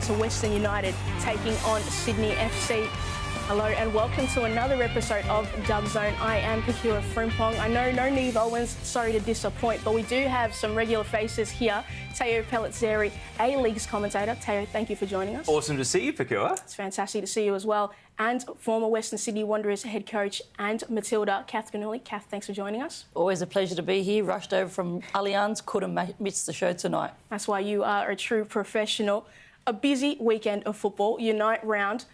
to Western United taking on Sydney FC. Hello and welcome to another episode of Dub Zone. I am Pokuah Frimpong. I know no Neve Owens, sorry to disappoint, but we do have some regular faces here. Teo Pellizzeri, A-League's commentator. Teo, thank you for joining us. Awesome to see you, Pokuah. It's fantastic to see you as well. And former Western Sydney Wanderers head coach and Matilda, Cath Cannuli. Cath, thanks for joining us. Always a pleasure to be here. Rushed over from Allianz, couldn't miss the show tonight. That's why you are a true professional. A busy weekend of football, Unite round.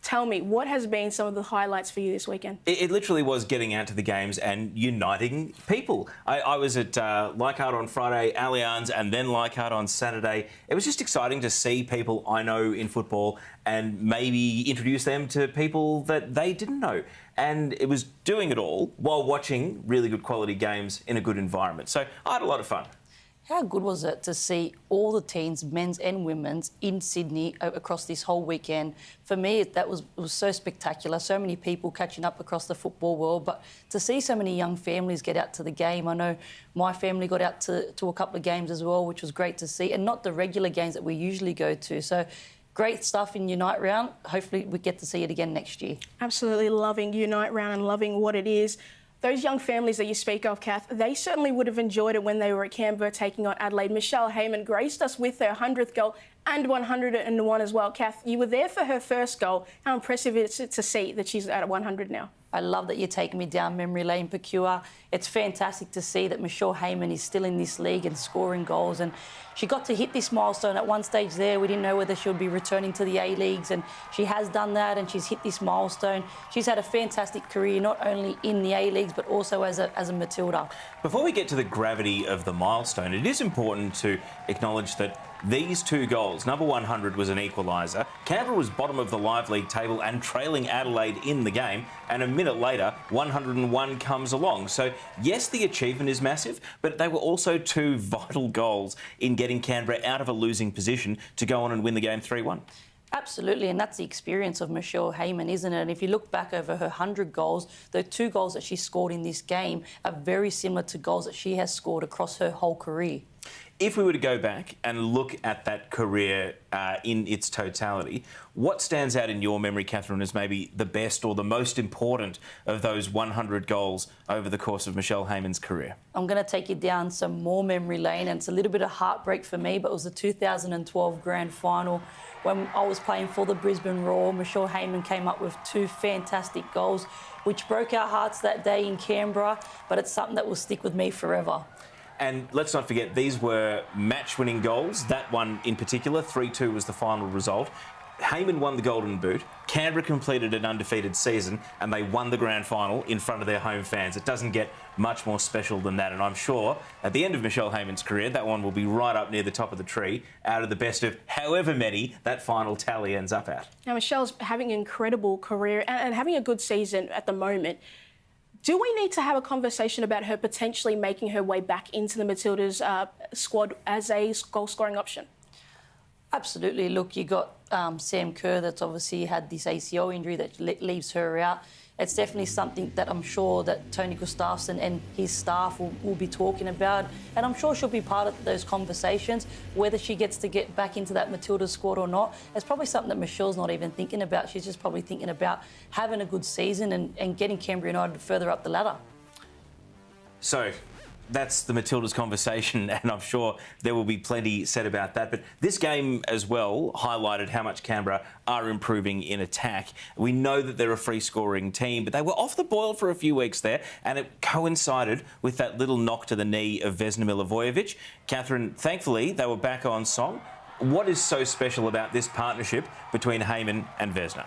Tell me, what has been some of the highlights for you this weekend? It literally was getting out to the games and uniting people. I was at Leichhardt on Friday, Allianz, and then Leichhardt on Saturday. It was just exciting to see people I know in football and maybe introduce them to people that they didn't know. And it was doing it all while watching really good quality games in a good environment. So I had a lot of fun. How good was it to see all the teams, men's and women's, in Sydney across this whole weekend? For me, it was so spectacular. So many people catching up across the football world, but to see so many young families get out to the game. I know my family got out to a couple of games as well, which was great to see, and not the regular games that we usually go to. So great stuff in Unite Round. Hopefully we get to see it again next year. Absolutely loving Unite Round and loving what it is. Those young families that you speak of, Cath, they certainly would have enjoyed it when they were at Canberra taking on Adelaide. Michelle Heyman graced us with her 100th goal and 101 as well. Cath, you were there for her first goal. How impressive is it to see that she's at 100 now? I love that you're taking me down memory lane, Pokuah. It's fantastic to see that Michelle Heyman is still in this league and scoring goals. And she got to hit this milestone at one stage there. We didn't know whether she'll be returning to the A-Leagues, and she has done that and she's hit this milestone. She's had a fantastic career, not only in the A-Leagues, but also as a Matilda. Before we get to the gravity of the milestone, it is important to acknowledge that these two goals, number 100 was an equaliser. Canberra was bottom of the Live League table and trailing Adelaide in the game. And a minute later, 101 comes along. So, yes, the achievement is massive, but they were also two vital goals in getting Canberra out of a losing position to go on and win the game 3-1. Absolutely, and that's the experience of Michelle Heyman, isn't it? And if you look back over her 100 goals, the 2 goals that she scored in this game are very similar to goals that she has scored across her whole career. If we were to go back and look at that career in its totality, what stands out in your memory, Catherine, as maybe the best or the most important of those 100 goals over the course of Michelle Heyman's career? I'm going to take you down some more memory lane, and it's a little bit of heartbreak for me, but it was the 2012 Grand Final when I was playing for the Brisbane Roar. Michelle Heyman came up with 2 fantastic goals, which broke our hearts that day in Canberra, but it's something that will stick with me forever. And let's not forget, these were match-winning goals. That one in particular, 3-2 was the final result. Heyman won the Golden Boot. Canberra completed an undefeated season and they won the grand final in front of their home fans. It doesn't get much more special than that. And I'm sure at the end of Michelle Heyman's career, that one will be right up near the top of the tree out of the best of however many that final tally ends up at. Now, Michelle's having an incredible career and having a good season at the moment. Do we need to have a conversation about her potentially making her way back into the Matildas squad as a goal-scoring option? Absolutely. Look, you got Sam Kerr that's obviously had this ACL injury that leaves her out. It's definitely something that I'm sure that Tony Gustafsson and his staff will be talking about, and I'm sure she'll be part of those conversations. Whether she gets to get back into that Matilda squad or not, it's probably something that Michelle's not even thinking about. She's just probably thinking about having a good season and getting Canberra United further up the ladder. So that's the Matildas conversation, and I'm sure there will be plenty said about that. But this game as well highlighted how much Canberra are improving in attack. We know that they're a free-scoring team, but they were off the boil for a few weeks there, and it coincided with that little knock to the knee of Vesna Milivojevic. Catherine, thankfully, they were back on song. What is so special about this partnership between Heyman and Vesna?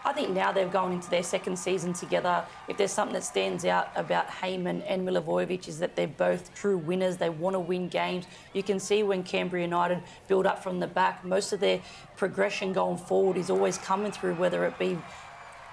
I think now they've gone into their second season together. If there's something that stands out about Heyman and Milivojevic is that they're both true winners. They want to win games. You can see when Canberra United build up from the back, most of their progression going forward is always coming through, whether it be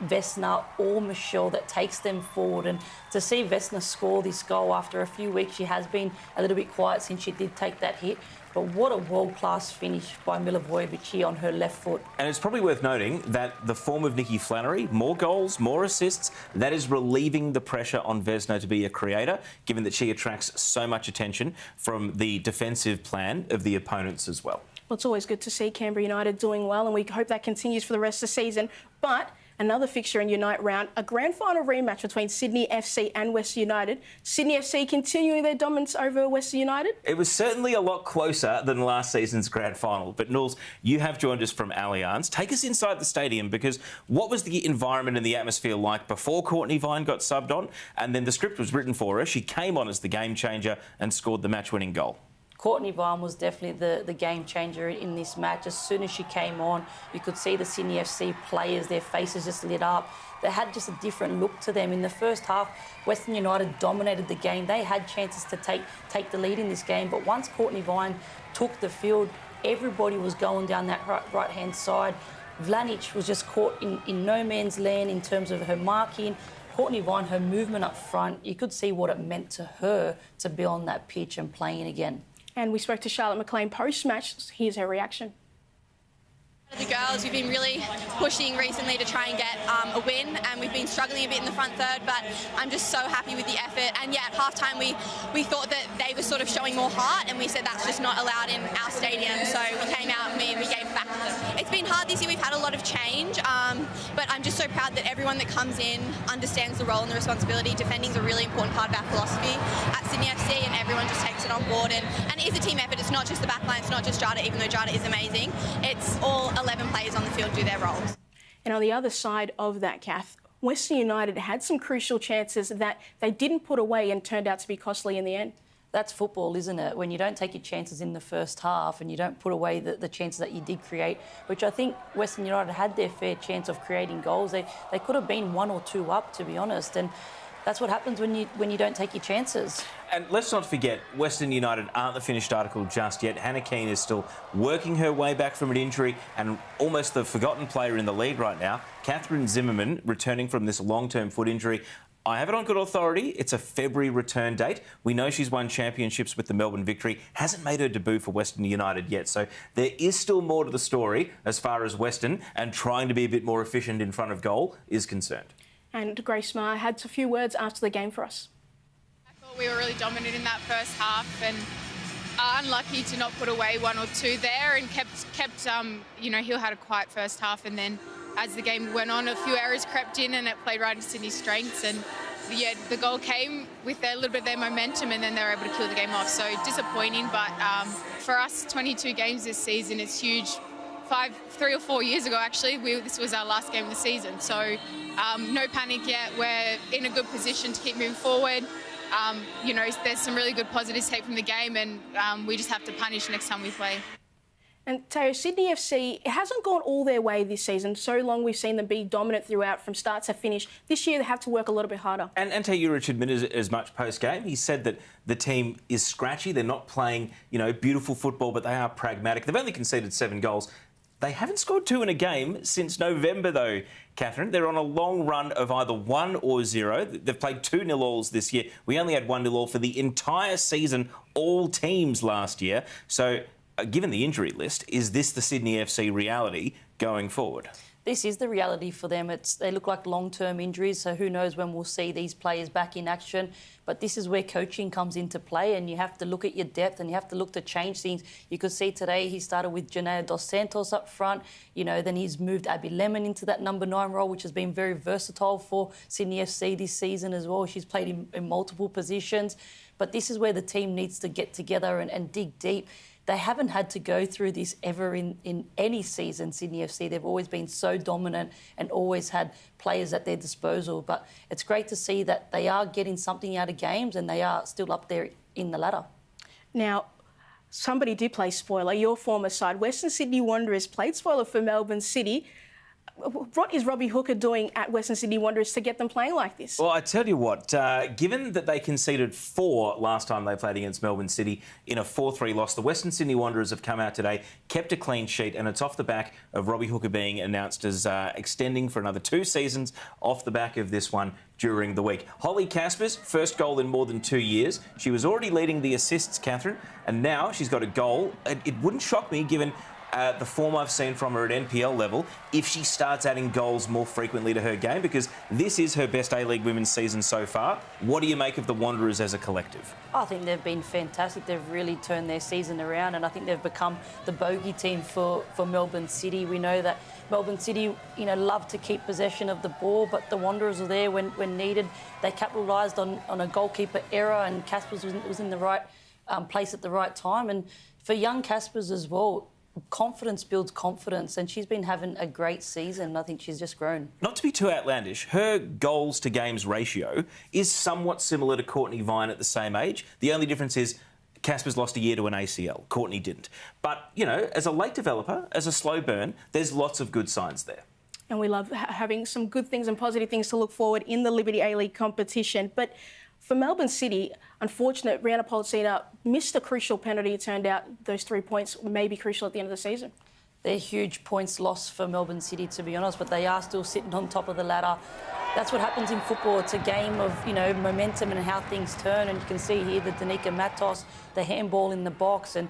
Vesna or Michelle that takes them forward. And to see Vesna score this goal after a few weeks, she has been a little bit quiet since she did take that hit. But what a world-class finish by Milivojevic here on her left foot. And it's probably worth noting that the form of Nikki Flannery, more goals, more assists, that is relieving the pressure on Vesna to be a creator, given that she attracts so much attention from the defensive plan of the opponents as well. Well, it's always good to see Canberra United doing well, and we hope that continues for the rest of the season. But another fixture in Unite round, a grand final rematch between Sydney FC and Western United. Sydney FC continuing their dominance over Western United. It was certainly a lot closer than last season's grand final. But Knowles, you have joined us from Allianz. Take us inside the stadium, because what was the environment and the atmosphere like before Courtney Vine got subbed on? And then the script was written for her. She came on as the game changer and scored the match-winning goal. Courtney Vine was definitely the game changer in this match. As soon as she came on, you could see the Sydney FC players, their faces just lit up. They had just a different look to them. In the first half, Western United dominated the game. They had chances to take the lead in this game, but once Courtney Vine took the field, everybody was going down that right-hand side. Vlanic was just caught in no man's land in terms of her marking. Courtney Vine, her movement up front, you could see what it meant to her to be on that pitch and playing again. And we spoke to Charlotte McLean post-match. Here's her reaction. The girls, we've been really pushing recently to try and get a win, and we've been struggling a bit in the front third, but I'm just so happy with the effort. And yeah, at halftime we thought that they were sort of showing more heart, and we said that's just not allowed in our stadium, so we came out and we gave it back to them. It's been hard this year. We've had a lot of change, but I'm just so proud that everyone that comes in understands the role and the responsibility. Defending is a really important part of our philosophy at Sydney FC, and everyone just takes it on board, and it is a team effort. It's not just the back line, it's not just Jada, even though Jada is amazing. It's all 11 players on the field do their roles. And on the other side of that, Cath, Western United had some crucial chances that they didn't put away and turned out to be costly in the end. That's football, isn't it? When you don't take your chances in the first half and you don't put away the chances that you did create, which I think Western United had their fair chance of creating goals. They could have been 1 or 2 up, to be honest. And that's what happens when you don't take your chances. And let's not forget, Western United aren't the finished article just yet. Hannah Keane is still working her way back from an injury, and almost the forgotten player in the league right now, Catherine Zimmerman, returning from this long-term foot injury. I have it on good authority. It's a February return date. We know she's won championships with the Melbourne Victory. Hasn't made her debut for Western United yet. So there is still more to the story as far as Western and trying to be a bit more efficient in front of goal is concerned. And Grace Maher had a few words after the game for us. I thought we were really dominant in that first half, and unlucky to not put away 1 or 2 there, and kept Hill had a quiet first half, and then as the game went on, a few errors crept in, and it played right into Sydney's strengths, and yeah, the goal came with a little bit of their momentum, and then they were able to kill the game off. So disappointing, but for us, 22 games this season is huge. 3 or 4 years ago, actually, this was our last game of the season. So no panic yet. We're in a good position to keep moving forward. There's some really good positives to take from the game, and we just have to punish next time we play. And Teo, Sydney FC, it hasn't gone all their way this season. So long we've seen them be dominant throughout from start to finish. This year they have to work a little bit harder. And Teo Urich admitted as much post-game. He said that the team is scratchy. They're not playing, beautiful football, but they are pragmatic. They've only conceded 7 goals. They haven't scored 2 in a game since November, though, Catherine. They're on a long run of either 1 or 0. They've played 2 nil-alls this year. We only had 1 nil-all for the entire season, all teams last year. So, given the injury list, is this the Sydney FC reality going forward? This is the reality for them. They look like long-term injuries, so who knows when we'll see these players back in action. But this is where coaching comes into play, and you have to look at your depth and you have to look to change things. You could see today he started with Janea Dos Santos up front. Then he's moved Abby Lemon into that number 9 role, which has been very versatile for Sydney FC this season as well. She's played in multiple positions. But this is where the team needs to get together and dig deep. They haven't had to go through this ever in any season, Sydney FC. They've always been so dominant and always had players at their disposal. But it's great to see that they are getting something out of games and they are still up there in the ladder. Now, somebody did play spoiler. Your former side, Western Sydney Wanderers, played spoiler for Melbourne City. What is Robbie Hooker doing at Western Sydney Wanderers to get them playing like this? Well, I tell you what, given that they conceded 4 last time they played against Melbourne City in a 4-3 loss, the Western Sydney Wanderers have come out today, kept a clean sheet, and it's off the back of Robbie Hooker being announced as extending for another 2 seasons off the back of this one during the week. Holly Casper's first goal in more than 2 years. She was already leading the assists, Catherine, and now she's got a goal. It wouldn't shock me, given the form I've seen from her at NPL level, if she starts adding goals more frequently to her game, because this is her best A-League women's season so far. What do you make of the Wanderers as a collective? I think they've been fantastic. They've really turned their season around, and I think they've become the bogey team for Melbourne City. We know that Melbourne City, love to keep possession of the ball, but the Wanderers are there when needed. They capitalised on a goalkeeper error, and Cath was in the right place at the right time. And for young Caspers as well, confidence builds confidence, and she's been having a great season. I think she's just grown. Not to be too outlandish, her goals to games ratio is somewhat similar to Courtney Vine at the same age. The only difference is Casper's lost a year to an ACL. Courtney didn't. But, as a late developer, as a slow burn, there's lots of good signs there. And we love having some good things and positive things to look forward in the Liberty A-League competition. But for Melbourne City, unfortunate, Rihanna Pollicina missed a crucial penalty. It turned out those 3 points may be crucial at the end of the season. They're huge points lost for Melbourne City, to be honest, but they are still sitting on top of the ladder. That's what happens in football. It's a game of, momentum and how things turn. And you can see here the Danica Matos, the handball in the box, and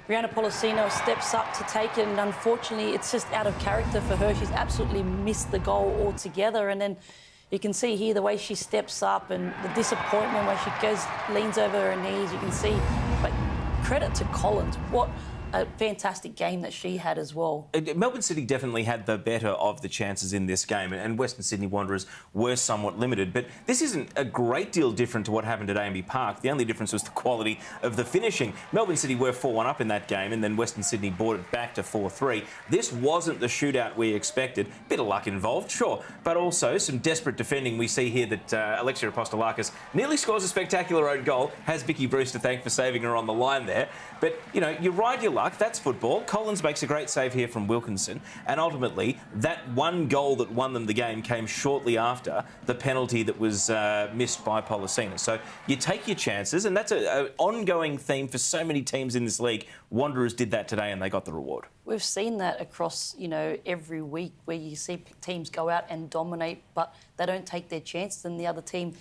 Rihanna Pollicina steps up to take it, and unfortunately it's just out of character for her. She's absolutely missed the goal altogether. And then you can see here the way she steps up and the disappointment when she leans over her knees. You can see, but credit to Collins. What a fantastic game that she had as well. Melbourne City definitely had the better of the chances in this game, and Western Sydney Wanderers were somewhat limited. But this isn't a great deal different to what happened at AMB Park. The only difference was the quality of the finishing. Melbourne City were 4-1 up in that game, and then Western Sydney brought it back to 4-3. This wasn't the shootout we expected. Bit of luck involved, sure, but also some desperate defending. We see here that Alexia Apostolakis nearly scores a spectacular own goal. Has Vicky Bruce to thank for saving her on the line there. But, you ride your luck. That's football. Collins makes a great save here from Wilkinson, and ultimately that one goal that won them the game came shortly after the penalty that was missed by Pollicina. So you take your chances, and that's an ongoing theme for so many teams in this league. Wanderers did that today and they got the reward. We've seen that across, every week where you see teams go out and dominate, but they don't take their chances, and the other team,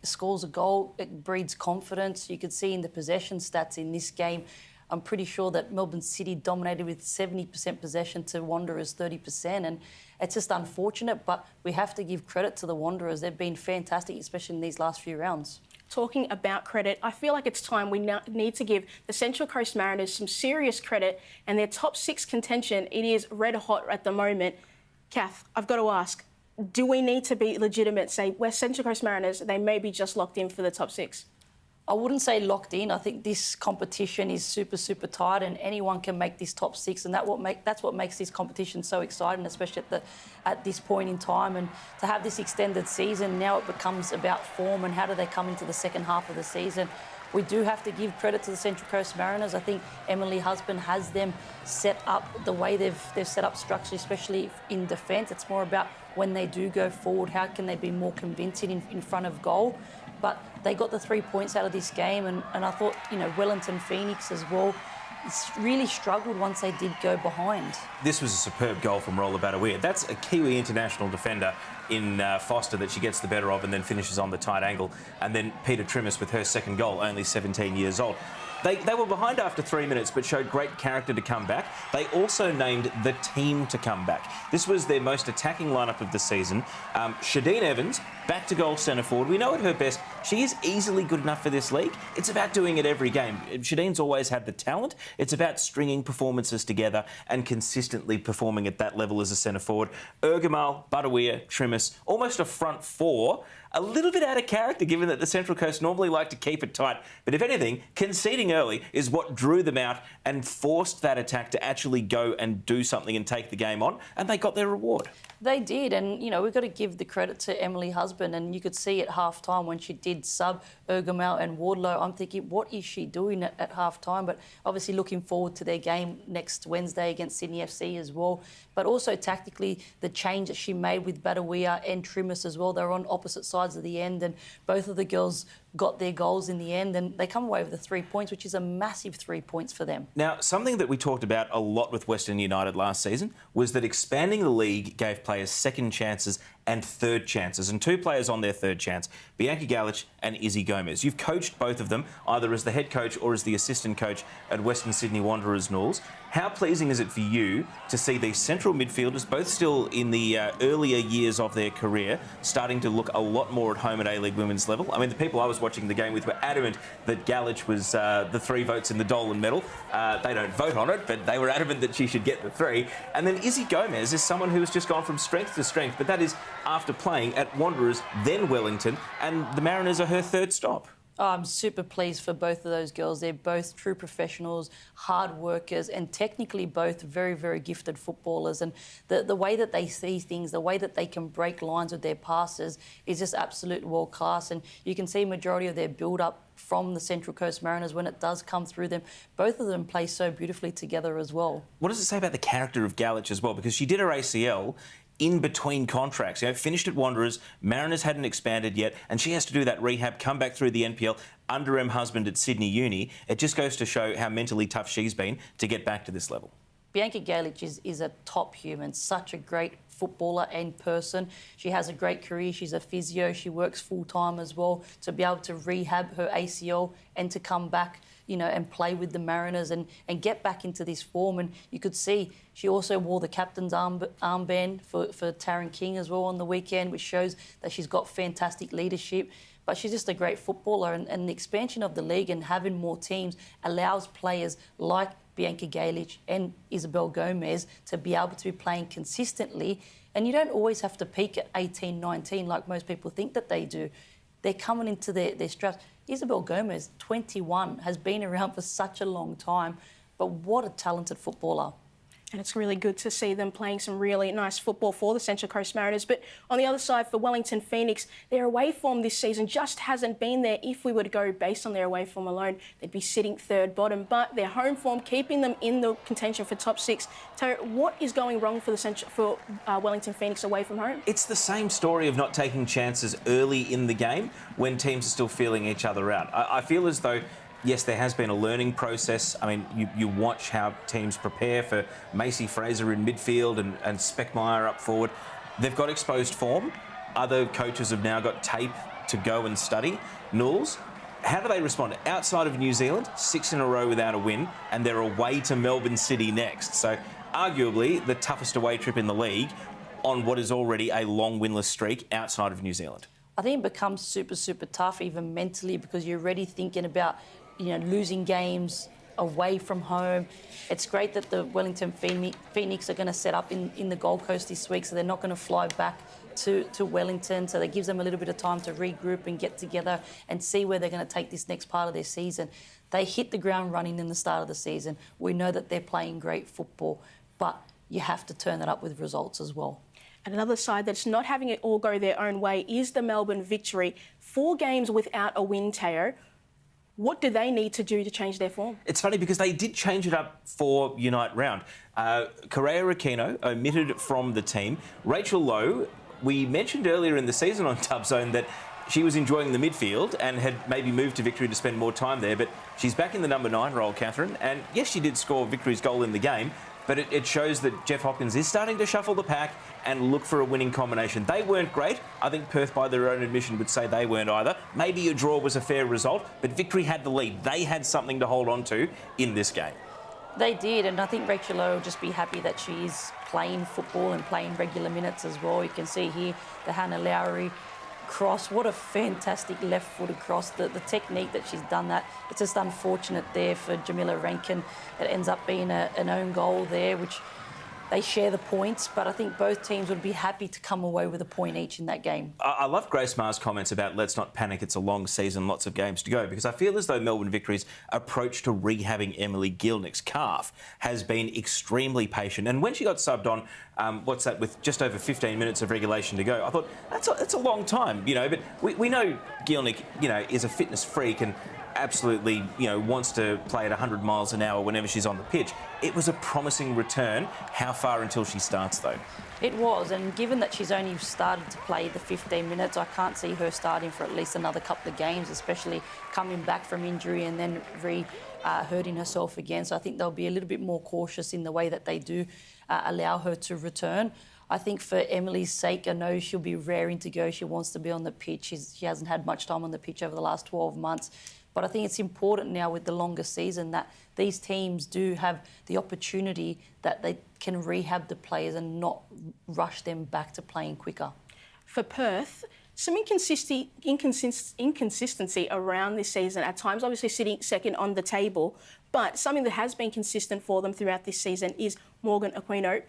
scores a goal. It breeds confidence. You could see in the possession stats in this game, I'm pretty sure that Melbourne City dominated with 70% possession to Wanderers 30%, and it's just unfortunate, but we have to give credit to the Wanderers. They've been fantastic, especially in these last few rounds. Talking about credit, I feel like it's time we now need to give the Central Coast Mariners some serious credit, and their top 6 contention, it is red hot at the moment. Cath, I've got to ask, do we need to be legitimate, say, West Central Coast Mariners, they may be just locked in for the top 6? I wouldn't say locked in. I think this competition is super, super tight, and anyone can make this top 6, and that's what makes this competition so exciting, especially at this point in time. And to have this extended season, now it becomes about form and how do they come into the second half of the season. We do have to give credit to the Central Coast Mariners. I think Emily Husband has them set up the way they've set up structure, especially in defence. It's more about when they do go forward, how can they be more convincing in front of goal. But they got the 3 points out of this game, and I thought, Wellington Phoenix as well, really struggled once they did go behind. This was a superb goal from Rolla Badawir. That's a Kiwi international defender in Foster that she gets the better of and then finishes on the tight angle. And then Peter Trimmis with her second goal, only 17 years old. They were behind after 3 minutes, but showed great character to come back. They also named the team to come back. This was their most attacking lineup of the season. Shadeen Evans, back to goal centre forward. We know at her best, she is easily good enough for this league. It's about doing it every game. Shadeen's always had the talent. It's about stringing performances together and consistently performing at that level as a centre forward. Ergamal, Badawir, Trimmis, almost a front four. A little bit out of character, given that the Central Coast normally like to keep it tight. But if anything, conceding early is what drew them out and forced that attack to actually go and do something and take the game on, and they got their reward. They did, and, we've got to give the credit to Emily Husband, and you could see at half-time when she did sub Ergamal and Wardlow, I'm thinking, what is she doing at half-time? But obviously looking forward to their game next Wednesday against Sydney FC as well. But also tactically, the change that she made with Badawir and Trimmis as well, they were on opposite sides of the end, and both of the girls got their goals in the end, and they come away with the 3 points, which is a massive 3 points for them. Now, something that we talked about a lot with Western United last season was that expanding the league gave players second chances and third chances. And two players on their third chance, Bianca Galich and Izzy Gomez. You've coached both of them, either as the head coach or as the assistant coach at Western Sydney Wanderers, Knowles. How pleasing is it for you to see these central midfielders, both still in the earlier years of their career, starting to look a lot more at home at A-League women's level? I mean, the people I was watching the game with were adamant that Galich was the 3 votes in the Dolan medal. They don't vote on it, but they were adamant that she should get the 3. And then Izzy Gomez is someone who has just gone from strength to strength, but that is after playing at Wanderers, then Wellington, and the Mariners are her third stop. Oh, I'm super pleased for both of those girls. They're both true professionals, hard workers, and technically both very, very gifted footballers. And the way that they see things, the way that they can break lines with their passes is just absolute world class. And you can see majority of their build-up from the Central Coast Mariners when it does come through them. Both of them play so beautifully together as well. What does it say about the character of Galich as well? Because she did her ACL in between contracts. You know, finished at Wanderers, Mariners hadn't expanded yet, and she has to do that rehab, come back through the NPL under her husband at Sydney Uni. It just goes to show how mentally tough she's been to get back to this level. Bianca Galich is a top human, such a great footballer and person. She has a great career. She's a physio. She works full-time as well to be able to rehab her ACL and to come back, you know, and play with the Mariners and get back into this form. And you could see she also wore the captain's armband for Taryn King as well on the weekend, which shows that she's got fantastic leadership. But she's just a great footballer, and the expansion of the league and having more teams allows players like Bianca Galich and Isabel Gomez to be able to be playing consistently. And you don't always have to peak at 18, 19 like most people think that they do. They're coming into their straps. Isabel Gomez, 21, has been around for such a long time, but what a talented footballer. And it's really good to see them playing some really nice football for the Central Coast Mariners. But on the other side, for Wellington Phoenix, their away form this season just hasn't been there. If we were to go based on their away form alone, they'd be sitting third bottom. But their home form, keeping them in the contention for top 6. So what is going wrong for Wellington Phoenix away from home? It's the same story of not taking chances early in the game when teams are still feeling each other out. I feel as though, yes, there has been a learning process. I mean, you watch how teams prepare for Macy Fraser in midfield and Speckmeyer up forward. They've got exposed form. Other coaches have now got tape to go and study. Knowles, how do they respond? Outside of New Zealand, 6 in a row without a win, and they're away to Melbourne City next. So arguably the toughest away trip in the league on what is already a long winless streak outside of New Zealand. I think it becomes super, super tough, even mentally, because you're already thinking about, you know, losing games away from home. It's great that the Wellington Phoenix are going to set up in the Gold Coast this week, so they're not going to fly back to Wellington. So that gives them a little bit of time to regroup and get together and see where they're going to take this next part of their season. They hit the ground running in the start of the season. We know that they're playing great football, but you have to turn that up with results as well. And another side that's not having it all go their own way is the Melbourne Victory. 4 games without a win, Teo. What do they need to do to change their form? It's funny because they did change it up for Unite Round. Correa Aquino omitted from the team. Rachel Lowe, we mentioned earlier in the season on Tub Zone that she was enjoying the midfield and had maybe moved to Victory to spend more time there, but she's back in the number 9 role, Catherine, and yes, she did score Victory's goal in the game, but it shows that Jeff Hopkins is starting to shuffle the pack and look for a winning combination. They weren't great. I think Perth, by their own admission, would say they weren't either. Maybe a draw was a fair result, but Victory had the lead. They had something to hold on to in this game. They did, and I think Rachel Lowe will just be happy that she's playing football and playing regular minutes as well. You can see here the Hannah Lowry cross. What a fantastic left-footed cross. The technique that she's done that. It's just unfortunate there for Jamila Rankin. It ends up being an own goal there, which they share the points, but I think both teams would be happy to come away with a point each in that game. I love Grace Maher's comments about let's not panic, it's a long season, lots of games to go, because I feel as though Melbourne Victory's approach to rehabbing Emily Gielnik's calf has been extremely patient. And when she got subbed on, with just over 15 minutes of regulation to go, I thought, that's a long time, you know, but we know Gielnik, you know, is a fitness freak and absolutely, you know, wants to play at 100 miles an hour whenever she's on the pitch. It was a promising return. How far until she starts, though? It was, and given that she's only started to play the 15 minutes, I can't see her starting for at least another couple of games, especially coming back from injury and then hurting herself again. So I think they'll be a little bit more cautious in the way that they do allow her to return. I think for Emily's sake, I know she'll be raring to go. She wants to be on the pitch. She hasn't had much time on the pitch over the last 12 months. But I think it's important now with the longer season that these teams do have the opportunity that they can rehab the players and not rush them back to playing quicker. For Perth, some inconsistency around this season at times, obviously sitting second on the table, but something that has been consistent for them throughout this season is Morgan Aquino.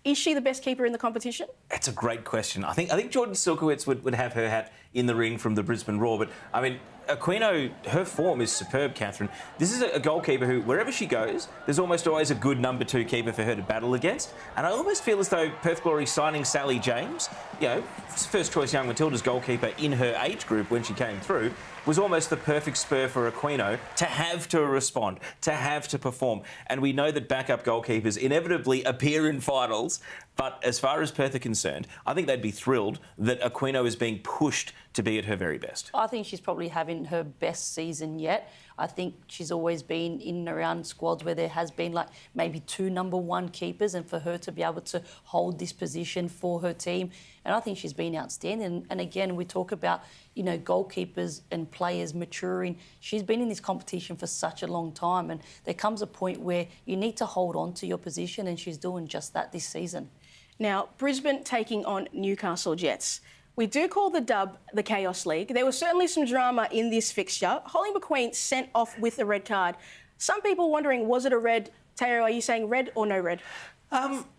Is she the best keeper in the competition? That's a great question. I think Jordan Silkowitz would have her hat in the ring from the Brisbane Roar, but I mean, Aquino, her form is superb, Catherine. This is a goalkeeper who, wherever she goes, there's almost always a good number 2 keeper for her to battle against. And I almost feel as though Perth Glory signing Sally James, you know, first choice Young Matilda's goalkeeper in her age group when she came through, was almost the perfect spur for Aquino to have to respond, to have to perform. And we know that backup goalkeepers inevitably appear in finals, but as far as Perth are concerned, I think they'd be thrilled that Aquino is being pushed to be at her very best. I think she's probably having her best season yet. I think she's always been in and around squads where there has been like maybe 2 number 1 keepers, and for her to be able to hold this position for her team, and I think she's been outstanding. And again, we talk about, you know, goalkeepers and players maturing. She's been in this competition for such a long time, and there comes a point where you need to hold on to your position, and she's doing just that this season. Now, Brisbane taking on Newcastle Jets. We do call the dub the Chaos League. There was certainly some drama in this fixture. Holly McQueen sent off with a red card. Some people wondering, was it a red? Teo, are you saying red or no red?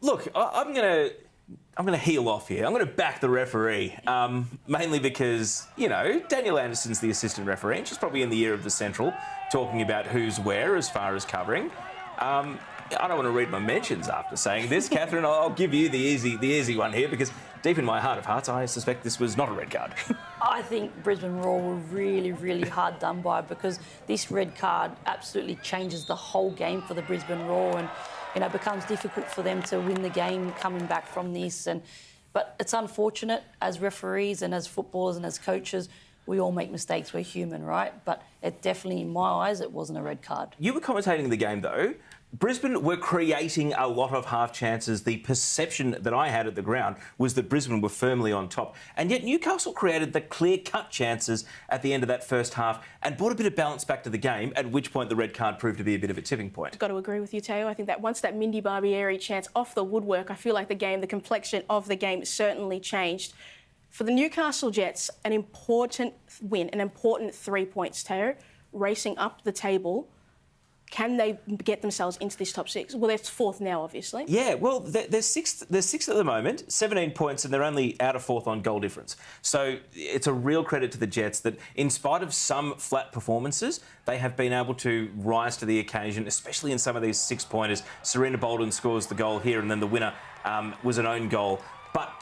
Look, I'm going to heel off here. I'm going to back the referee, mainly because, you know, Danielle Anderson's the assistant referee, and she's probably in the ear of the Central, talking about who's where as far as covering. I don't want to read my mentions after saying this, Catherine. I'll give you the easy one here, because deep in my heart of hearts, I suspect this was not a red card. I think Brisbane Roar were really, really hard done by, because this red card absolutely changes the whole game for the Brisbane Roar, and you know, it becomes difficult for them to win the game coming back from this. But it's unfortunate as referees and as footballers and as coaches. We all make mistakes. We're human, right? But it definitely, in my eyes, it wasn't a red card. You were commentating the game, though. Brisbane were creating a lot of half chances. The perception that I had at the ground was that Brisbane were firmly on top. And yet Newcastle created the clear-cut chances at the end of that first half and brought a bit of balance back to the game, at which point the red card proved to be a bit of a tipping point. I've got to agree with you, Teo. I think that once that Mindy Barbieri chance off the woodwork, I feel like the complexion of the game certainly changed. For the Newcastle Jets, an important win, an important 3 points, Teo, racing up the table. Can they get themselves into this top 6? Well, they're 4th now, obviously. Yeah, well, they're 6th. They're 6th at the moment, 17 points, and they're only out of 4th on goal difference. So it's a real credit to the Jets that, in spite of some flat performances, they have been able to rise to the occasion, especially in some of these 6-pointers. Serena Bolden scores the goal here, and then the winner was an own goal. But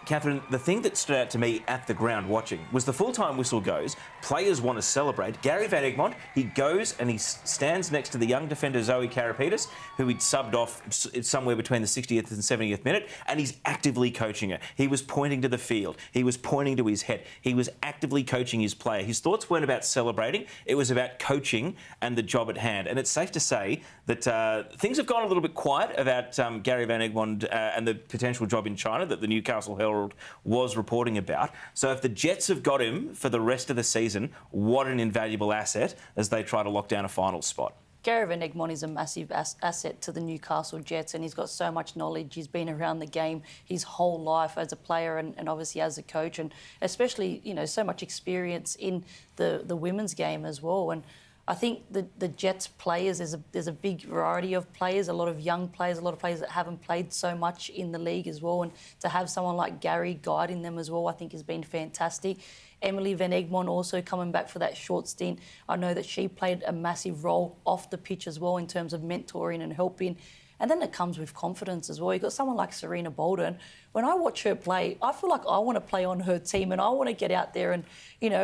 Catherine, the thing that stood out to me at the ground watching was the full-time whistle goes, players want to celebrate. Gary Van Egmond, he goes and he stands next to the young defender Zoe Karapetis, who he'd subbed off somewhere between the 60th and 70th minute, and he's actively coaching her. He was pointing to the field. He was pointing to his head. He was actively coaching his player. His thoughts weren't about celebrating. It was about coaching and the job at hand. And it's safe to say that things have gone a little bit quiet about Gary Van Egmond and the potential job in China that the Newcastle Herald was reporting about. So if the Jets have got him for the rest of the season, what an invaluable asset as they try to lock down a final spot. Gary Van Egmond is a massive asset to the Newcastle Jets, and he's got so much knowledge. He's been around the game his whole life as a player and obviously as a coach, and especially, you know, so much experience in the women's game as well. And I think the Jets players, there's a big variety of players, a lot of young players, a lot of players that haven't played so much in the league as well. And to have someone like Gary guiding them as well, I think has been fantastic. Emily Van Egmond also coming back for that short stint. I know that she played a massive role off the pitch as well in terms of mentoring and helping. And then it comes with confidence as well. You've got someone like Serena Bolden. When I watch her play, I feel like I want to play on her team and I want to get out there and, you know,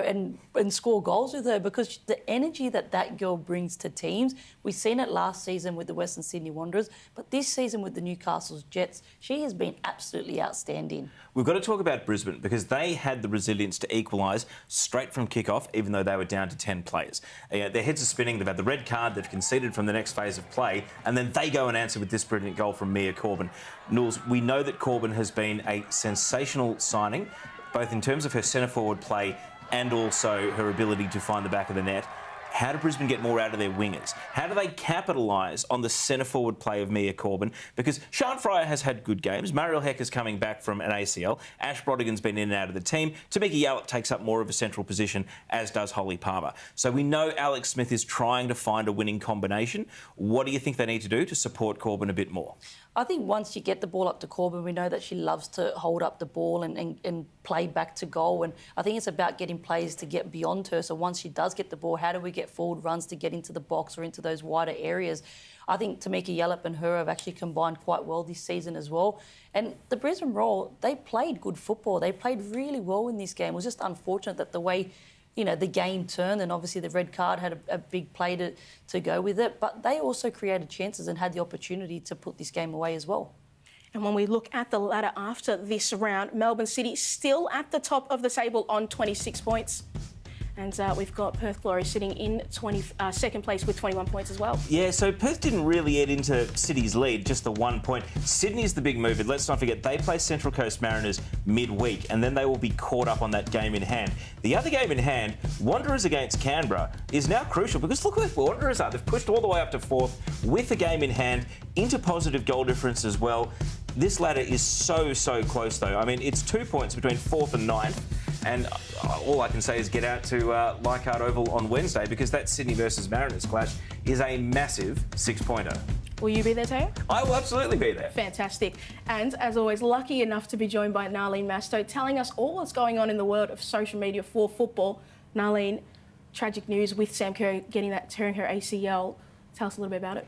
and score goals with her, because the energy that girl brings to teams, we've seen it last season with the Western Sydney Wanderers, but this season with the Newcastle Jets, she has been absolutely outstanding. We've got to talk about Brisbane, because they had the resilience to equalise straight from kick-off, even though they were down to 10 players. Their heads are spinning, they've had the red card, they've conceded from the next phase of play, and then they go and answer with this brilliant goal from Mia Corbin. Nules, we know that Corbin has been a sensational signing, both in terms of her centre-forward play and also her ability to find the back of the net. How do Brisbane get more out of their wingers? How do they capitalise on the centre-forward play of Mia Corbin? Because Sian Fryer has had good games. Mariel Heck is coming back from an ACL. Ash Brodigan's been in and out of the team. Tamika Yallop takes up more of a central position, as does Holly Palmer. So we know Alex Smith is trying to find a winning combination. What do you think they need to do to support Corbin a bit more? I think once you get the ball up to Corbin, we know that she loves to hold up the ball and play back to goal. And I think it's about getting players to get beyond her. So once she does get the ball, how do we get forward runs to get into the box or into those wider areas? I think Tamika Yallop and her have actually combined quite well this season as well. And the Brisbane Roar, they played good football. They played really well in this game. It was just unfortunate that the way the game turned, and obviously the red card had a big play to go with it. But they also created chances and had the opportunity to put this game away as well. And when we look at the ladder after this round, Melbourne City still at the top of the table on 26 points. And we've got Perth Glory sitting in second place with 21 points as well. Yeah, so Perth didn't really add into City's lead, just the 1 point. Sydney's the big mover. Let's not forget, they play Central Coast Mariners midweek, and then they will be caught up on that game in hand. The other game in hand, Wanderers against Canberra, is now crucial because look where Wanderers are. They've pushed all the way up to fourth with a game in hand into positive goal difference as well. This ladder is so close, though. I mean, it's 2 points between fourth and ninth. And all I can say is get out to Leichhardt Oval on Wednesday, because that Sydney versus Mariners clash is a massive 6-pointer. Will you be there, Teo? I will absolutely be there. Fantastic. And as always, lucky enough to be joined by Narlene Masto, telling us all what's going on in the world of social media for football. Narlene, tragic news with Sam Kerr tearing her ACL. Tell us a little bit about it.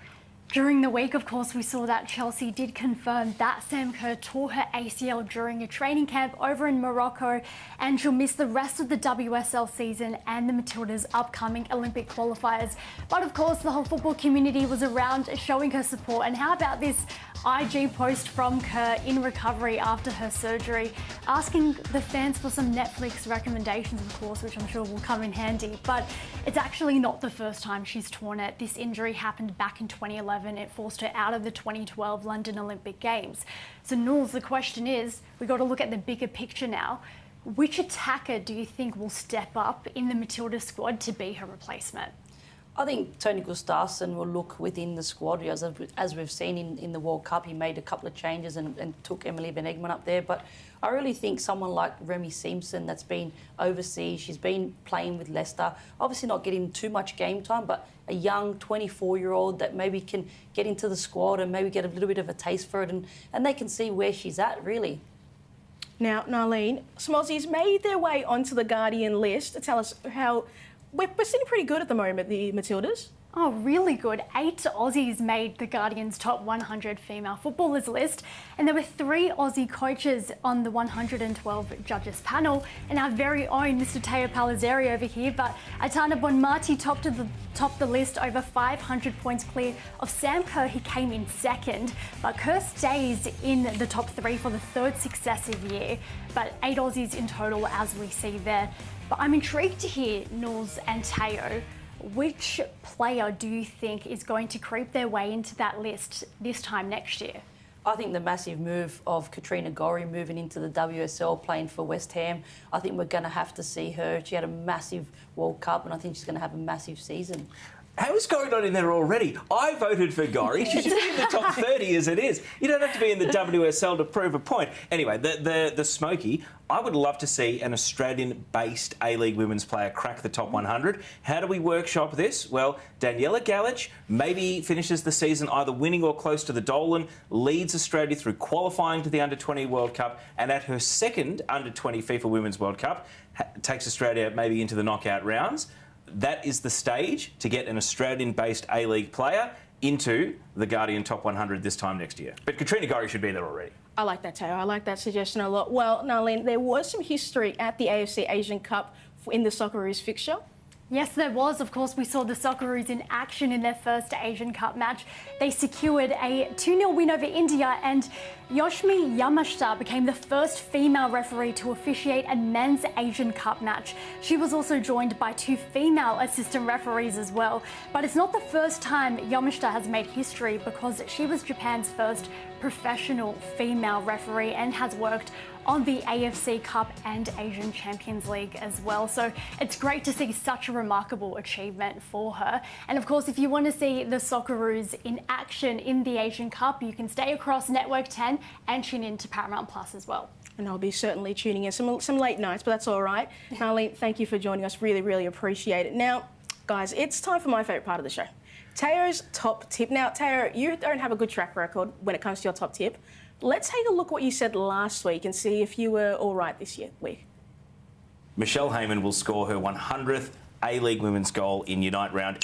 During the week, of course, we saw that Chelsea did confirm that Sam Kerr tore her ACL during a training camp over in Morocco, and she'll miss the rest of the WSL season and the Matildas' upcoming Olympic qualifiers. But of course, the whole football community was around showing her support. And how about this IG post from Kerr in recovery after her surgery, asking the fans for some Netflix recommendations, of course, which I'm sure will come in handy. But it's actually not the first time she's torn it. This injury happened back in 2011. It forced her out of the 2012 London Olympic Games. So, Nules, the question is, we've got to look at the bigger picture now. Which attacker do you think will step up in the Matilda squad to be her replacement? I think Tony Gustafsson will look within the squad. As we've seen in the World Cup, he made a couple of changes and took Emily Van Egmond up there. But I really think someone like Remy Simpson, that's been overseas, she's been playing with Leicester, obviously not getting too much game time, but a young 24-year-old that maybe can get into the squad and maybe get a little bit of a taste for it, and they can see where she's at, really. Now, Narlene, some Aussies made their way onto the Guardian list. Tell us how... We're sitting pretty good at the moment, the Matildas. Oh, really good. 8 Aussies made the Guardian's top 100 female footballers list, and there were 3 Aussie coaches on the 112 judges panel, and our very own Mr. Teo Pellizzeri over here. But Atana Bonmati topped the list, over 500 points clear of Sam Kerr. He came in second, but Kerr stays in the top 3 for the 3rd successive year. But 8 Aussies in total, as we see there. But I'm intrigued to hear, Nules and Teo, which player do you think is going to creep their way into that list this time next year? I think the massive move of Katrina Gorry moving into the WSL, playing for West Ham, I think we're going to have to see her. She had a massive World Cup, and I think she's going to have a massive season. How's going on in there already? I voted for Gorry. She should be in the top 30 as it is. You don't have to be in the WSL to prove a point. Anyway, the Smoky, I would love to see an Australian-based A-League women's player crack the top 100. How do we workshop this? Well, Daniela Galich maybe finishes the season either winning or close to the Dolan, leads Australia through qualifying to the Under-20 World Cup, and at her second Under-20 FIFA Women's World Cup, takes Australia maybe into the knockout rounds. That is the stage to get an Australian-based A-League player into the Guardian Top 100 this time next year. But Katrina Gorry should be there already. I like that, Teo. I like that suggestion a lot. Well, Narlene, there was some history at the AFC Asian Cup in the Socceroos fixture. Yes, there was. Of course, we saw the Socceroos in action in their first Asian Cup match. They secured a 2-0 win over India, and Yoshimi Yamashita became the first female referee to officiate a men's Asian Cup match. She was also joined by 2 female assistant referees as well. But it's not the first time Yamashita has made history, because she was Japan's first professional female referee and has worked on the AFC Cup and Asian Champions League as well. So it's great to see such a remarkable achievement for her. And of course, if you want to see the Socceroos in action in the Asian Cup, you can stay across Network 10 and tune in to Paramount Plus as well. And I'll be certainly tuning in some late nights, but that's all right. Marlene, thank you for joining us. Really, really appreciate it. Now, guys, it's time for my favourite part of the show. Teo's top tip. Now, Teo, you don't have a good track record when it comes to your top tip. Let's take a look what you said last week and see if you were all right this week. Michelle Heyman will score her 100th A-League women's goal in Unite round.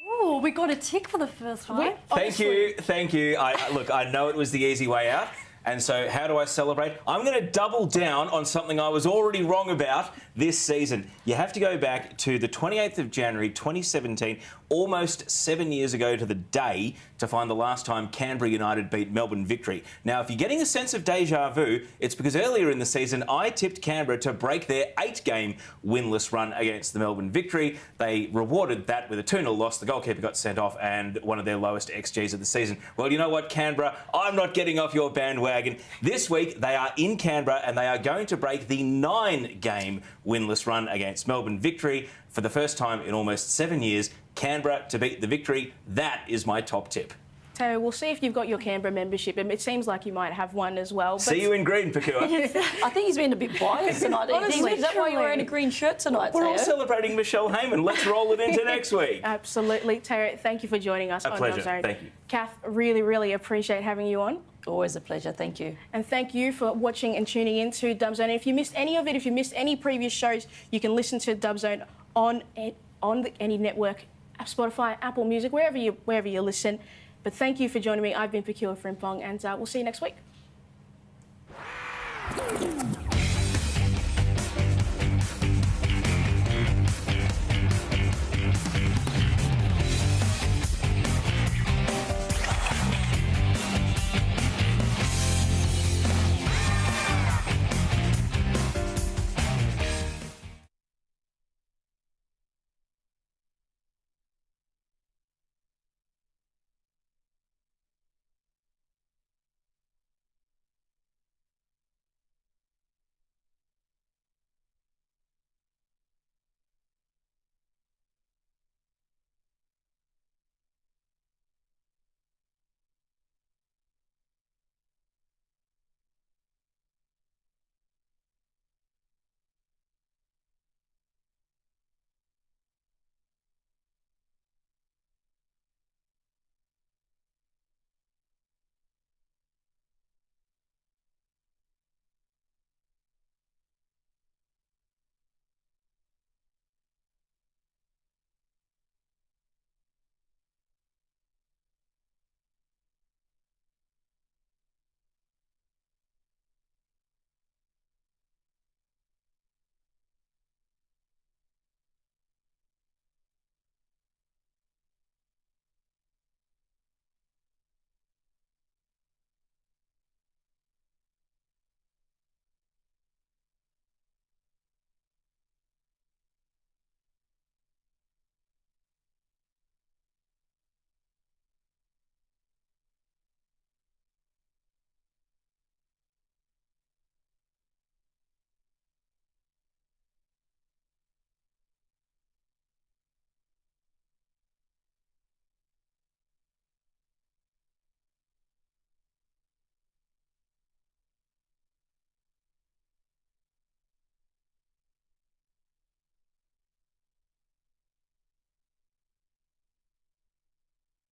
Oh, we got a tick for the first one. Thank you. Look, I know it was the easy way out. And so how do I celebrate? I'm going to double down on something I was already wrong about this season. You have to go back to the 28th of January 2017, almost 7 years ago to the day, to find the last time Canberra United beat Melbourne Victory. Now, if you're getting a sense of deja vu, it's because earlier in the season I tipped Canberra to break their 8-game winless run against the Melbourne Victory. They rewarded that with a 2-0 loss. The goalkeeper got sent off and one of their lowest XGs of the season. Well, you know what, Canberra? I'm not getting off your bandwagon. This week they are in Canberra and they are going to break the 9-game winless run against Melbourne Victory for the first time in almost 7 years. Canberra to beat the Victory. That is my top tip. Teo, we'll see if you've got your Canberra membership. It seems like you might have one as well. See you in green, Pokuah. I think he's been a bit biased tonight. Honestly, is that why you're wearing a green shirt tonight, We're all Teo? celebrating Michelle Heyman. Let's roll it into next week. Absolutely. Teo, thank you for joining us. A pleasure. Thank you. Cath, really, really appreciate having you on. Always a pleasure. Thank you. And thank you for watching and tuning in to Dub Zone. And if you missed any of it, if you missed any previous shows, you can listen to Dub Zone on any network, Spotify, Apple Music, wherever you listen. But thank you for joining me. I've been Pokuah Frimpong, and we'll see you next week.